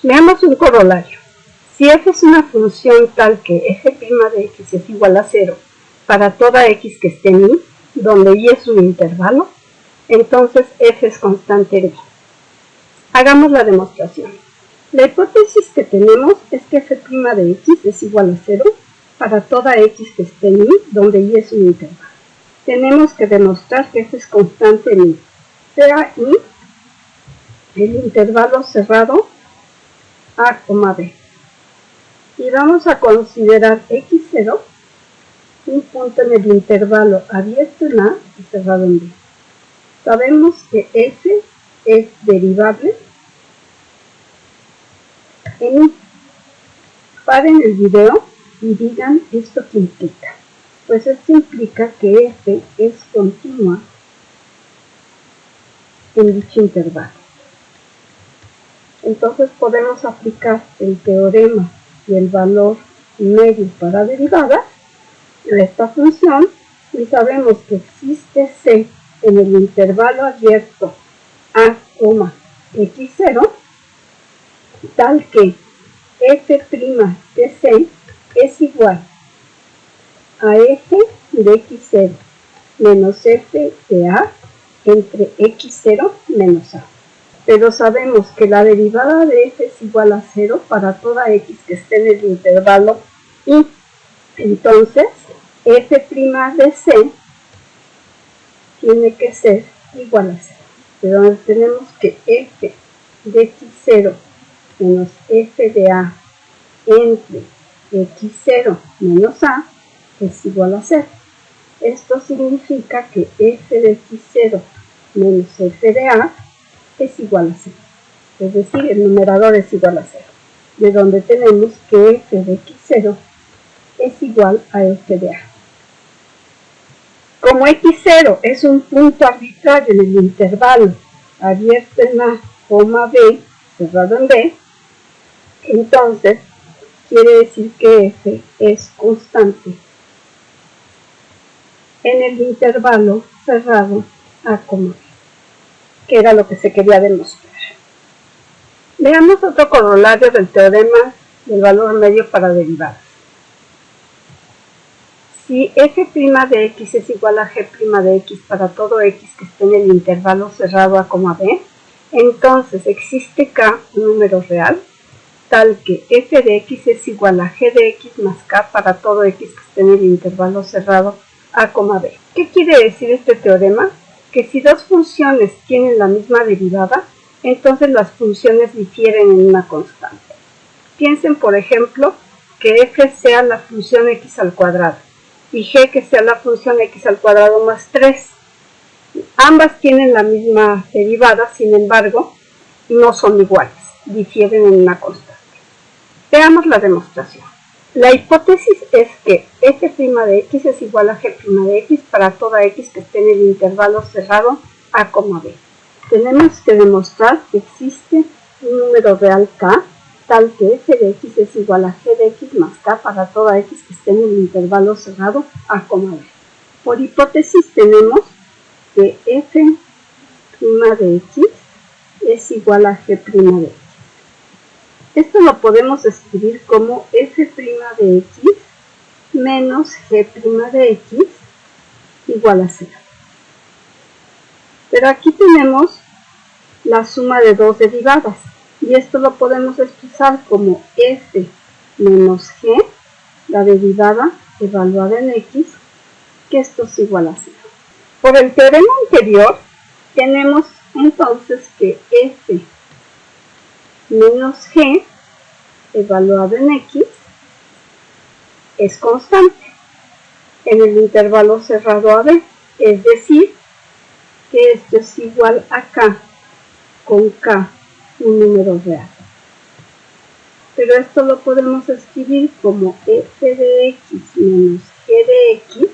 Veamos un corolario. Si f es una función tal que f' de x es igual a 0 para toda x que esté en y, donde y es un intervalo, entonces f es constante en y. Hagamos la demostración. La hipótesis que tenemos es que f' de x es igual a 0 para toda x que esté en y, donde y es un intervalo. Tenemos que demostrar que f es constante en y, sea y el intervalo cerrado a, b. Y vamos a considerar x0 un punto en el intervalo abierto en a y cerrado en b. Sabemos que f es derivable en y. Paren el video y digan esto qué implica. Pues esto implica que f es continua en dicho intervalo. Entonces podemos aplicar el teorema y el valor medio para derivadas de esta función y sabemos que existe c en el intervalo abierto a, x0 tal que f' de c es igual a f de x0 menos f de a entre x0 menos a. Pero sabemos que la derivada de f es igual a 0 para toda x que esté en el intervalo y. Entonces, f' de c tiene que ser igual a 0. De donde tenemos que f de x0 menos f de a entre x0 menos a es igual a 0. Esto significa que f de x0 menos f de a es igual a 0. Es decir, el numerador es igual a 0. De donde tenemos que f de x0 es igual a f de a. Como x0 es un punto arbitrario en el intervalo abierto en a, b, cerrado en b, entonces quiere decir que f es constante en el intervalo cerrado a, b, que era lo que se quería demostrar. Veamos otro corolario del teorema del valor medio para derivadas. Si f' de x es igual a g' de x para todo x que esté en el intervalo cerrado a, b, entonces existe k, un número real, tal que f de x es igual a g de x más k para todo x que esté en el intervalo cerrado a, b. ¿Qué quiere decir este teorema? Que si dos funciones tienen la misma derivada, entonces las funciones difieren en una constante. Piensen, por ejemplo, que f sea la función x al cuadrado y g que sea la función x al cuadrado más 3. Ambas tienen la misma derivada, sin embargo, no son iguales, difieren en una constante. Veamos la demostración. La hipótesis es que f' de x es igual a g' de x para toda x que esté en el intervalo cerrado a, b. Tenemos que demostrar que existe un número real k, tal que f de x es igual a g de x más k para toda x que esté en el intervalo cerrado a, b. Por hipótesis tenemos que f' de x es igual a g' de x. Esto lo podemos escribir como f' de x menos g' de x igual a 0. Pero aquí tenemos la suma de dos derivadas y esto lo podemos expresar como f menos g, la derivada evaluada en x, que esto es igual a 0. Por el teorema anterior tenemos entonces que f menos g evaluado en x es constante en el intervalo cerrado a b, es decir, que esto es igual a k con k, un número real. Pero esto lo podemos escribir como f de x menos g de x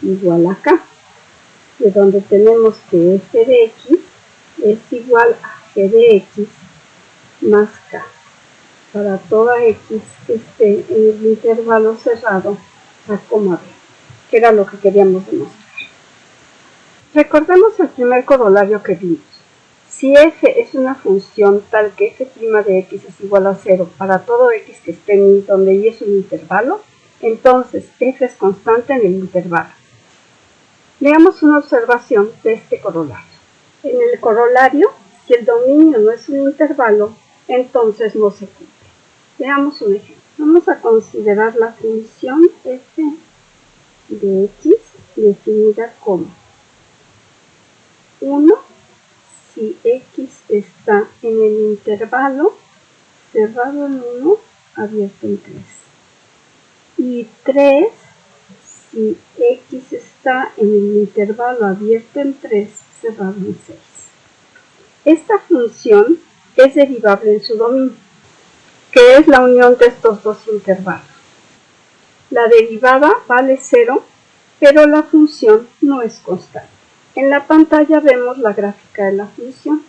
igual a k, de donde tenemos que f de x es igual a g de x más k para toda x que esté en el intervalo cerrado a, b, que era lo que queríamos demostrar. Recordemos el primer corolario que vimos. Si f es una función tal que f' de x es igual a 0 para todo x que esté en y donde y es un intervalo, entonces f es constante en el intervalo. Veamos una observación de este corolario. En el corolario, si el dominio no es un intervalo, entonces no se cumple. Veamos un ejemplo. Vamos a considerar la función f de x definida como 1 si x está en el intervalo cerrado en 1, abierto en 3. Y 3 si x está en el intervalo abierto en 3, cerrado en 6. Esta función es derivable en su dominio, que es la unión de estos dos intervalos. La derivada vale 0, pero la función no es constante. En la pantalla vemos la gráfica de la función.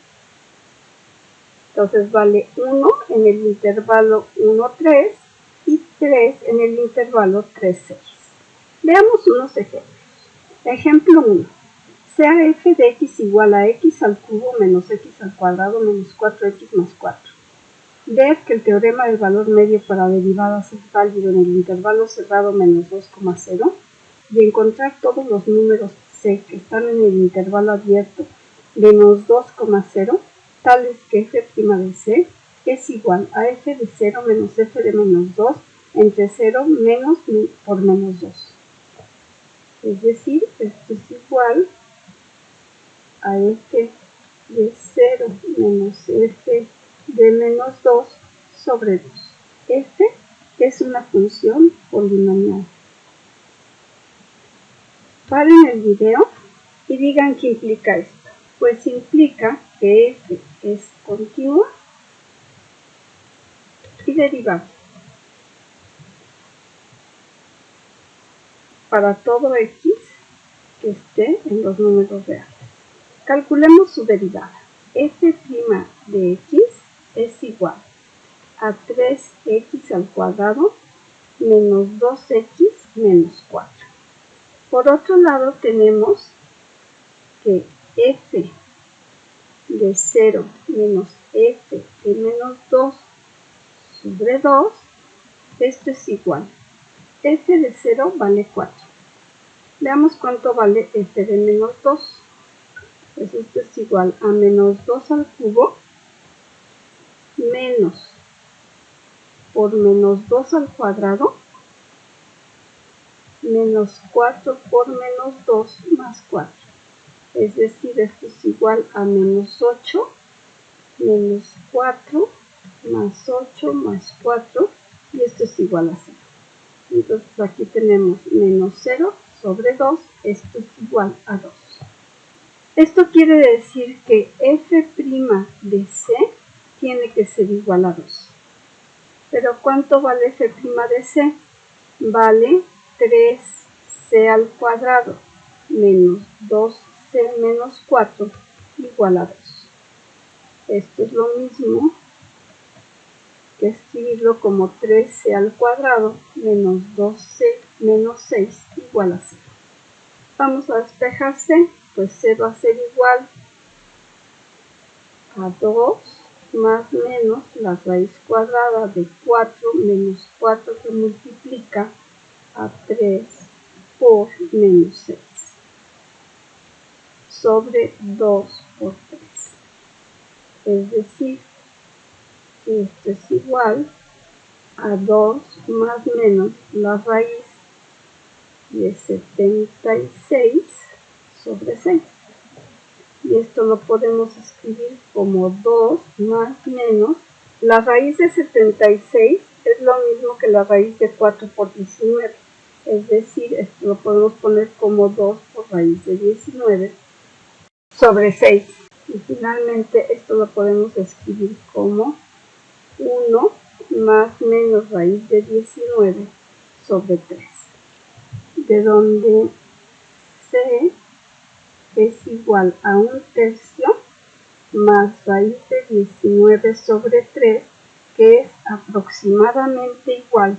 Entonces vale 1 en el intervalo 1, 3 y 3 en el intervalo 3, 6. Veamos unos ejemplos. Ejemplo 1. Sea f de x igual a x al cubo menos x al cuadrado menos 4x más 4. Ver que el teorema del valor medio para derivadas es válido en el intervalo cerrado menos 2,0 y encontrar todos los números c que están en el intervalo abierto menos 2,0 tales que f' de c es igual a f de 0 menos f de menos 2 entre 0 menos por menos 2. Es decir, esto es igual a f de 0 menos f de menos 2 sobre 2. F es una función polinomial. Paren el video y digan qué implica esto. Pues implica que f es continua y derivable para todo x que esté en los números reales. Calculemos su derivada. F' de x es igual a 3x al cuadrado menos 2x menos 4. Por otro lado tenemos que f de 0 menos f de menos 2 sobre 2, esto es igual. F de 0 vale 4. Veamos cuánto vale f de menos 2. Pues esto es igual a menos 2 al cubo menos por menos 2 al cuadrado menos 4 por menos 2 más 4. Es decir, esto es igual a menos 8 menos 4 más 8 más 4 y esto es igual a 0. Entonces aquí tenemos menos 0 sobre 2, esto es igual a 2. Esto quiere decir que f' de c tiene que ser igual a 2. Pero ¿cuánto vale f' de c? Vale 3c al cuadrado menos 2c menos 4 igual a 2. Esto es lo mismo que escribirlo como 3c al cuadrado menos 2c menos 6 igual a 0. Vamos a despejar c, pues c va a ser igual a 2 más menos la raíz cuadrada de 4 menos 4 que multiplica a 3 por menos 6 sobre 2 por 3. Es decir, que esto es igual a 2 más menos la raíz de 76 sobre 6. Y esto lo podemos escribir como 2 más menos la raíz de 76 es lo mismo que la raíz de 4 por 19. Es decir, esto lo podemos poner como 2 por raíz de 19 sobre 6. Y finalmente esto lo podemos escribir como 1 más menos raíz de 19 sobre 3. De donde c es igual a 1/3 más raíz de 19 sobre 3, que es aproximadamente igual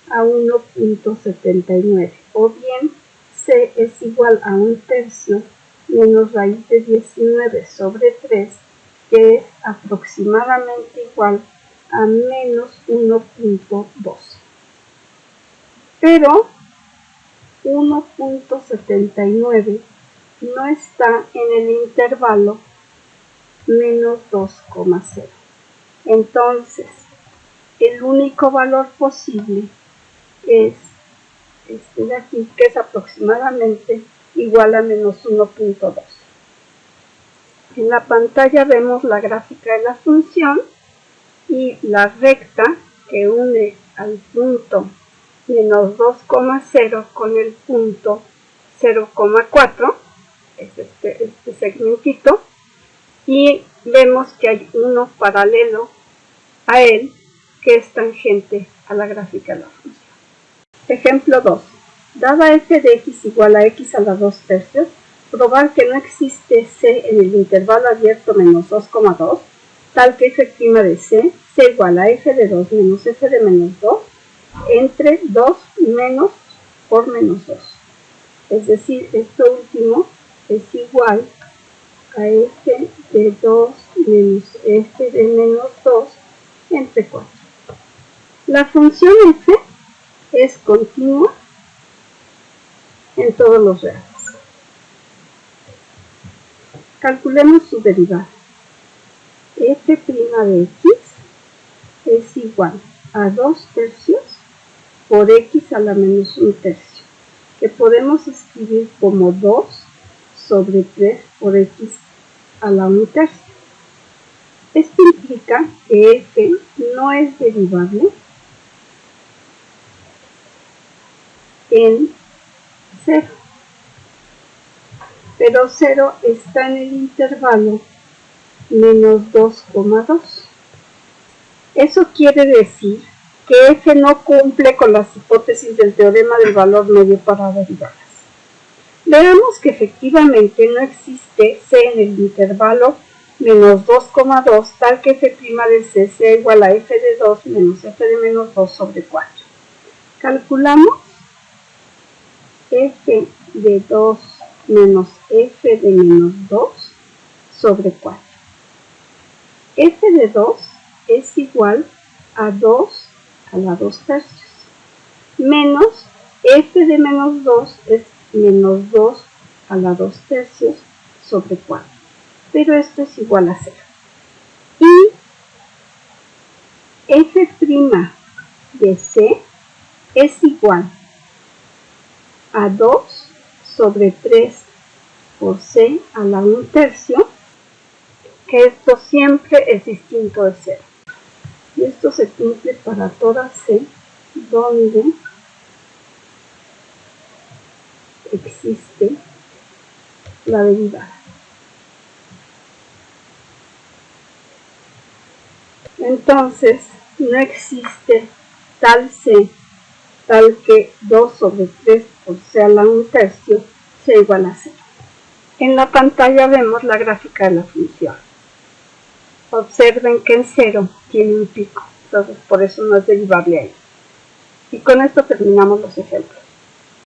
a 1.79. O bien c es igual a 1/3 menos raíz de 19 sobre 3, que es aproximadamente igual a menos 1.2. Pero 1.79 no está en el intervalo menos 2,0. Entonces, el único valor posible es este de aquí, que es aproximadamente igual a menos 1.2. En la pantalla vemos la gráfica de la función y la recta que une al punto menos 2,0 con el punto 0,4, es este segmentito, y vemos que hay uno paralelo a él que es tangente a la gráfica de la función. Ejemplo 2. Dada f de x igual a x a la 2/3, probar que no existe c en el intervalo abierto menos 2,2, tal que f' de c sea igual a f de 2 menos f de menos 2 entre 2 menos por menos 2. Es decir, esto último es igual a f de 2 menos f de menos 2 entre 4. La función f es continua en todos los reales. Calculemos su derivada. F' de x es igual a 2/3 por x a la menos 1/3, que podemos escribir como 2 sobre 3 por x a la 1/3. Esto implica que f no es derivable en 0, pero 0 está en el intervalo menos 2,2. Eso quiere decir que f no cumple con las hipótesis del teorema del valor medio para derivadas. Veamos que efectivamente no existe c en el intervalo menos 2,2 tal que f' de c sea igual a f de 2 menos f de menos 2 sobre 4. Calculamos f de 2 menos f de menos 2 sobre 4. F de 2 es igual a 2 a la 2/3 menos f de menos 2 es menos 2 a la 2/3 sobre 4, pero esto es igual a 0. Y f' de c es igual a 2 sobre 3 por c a la 1/3, que esto siempre es distinto de 0. Y esto se cumple para toda c donde existe la derivada. Entonces, no existe tal c, tal que 2 sobre 3 por c a la 1/3 sea igual a 0. En la pantalla vemos la gráfica de la función. Observen que en 0 tiene un pico, entonces por eso no es derivable ahí. Y con esto terminamos los ejemplos.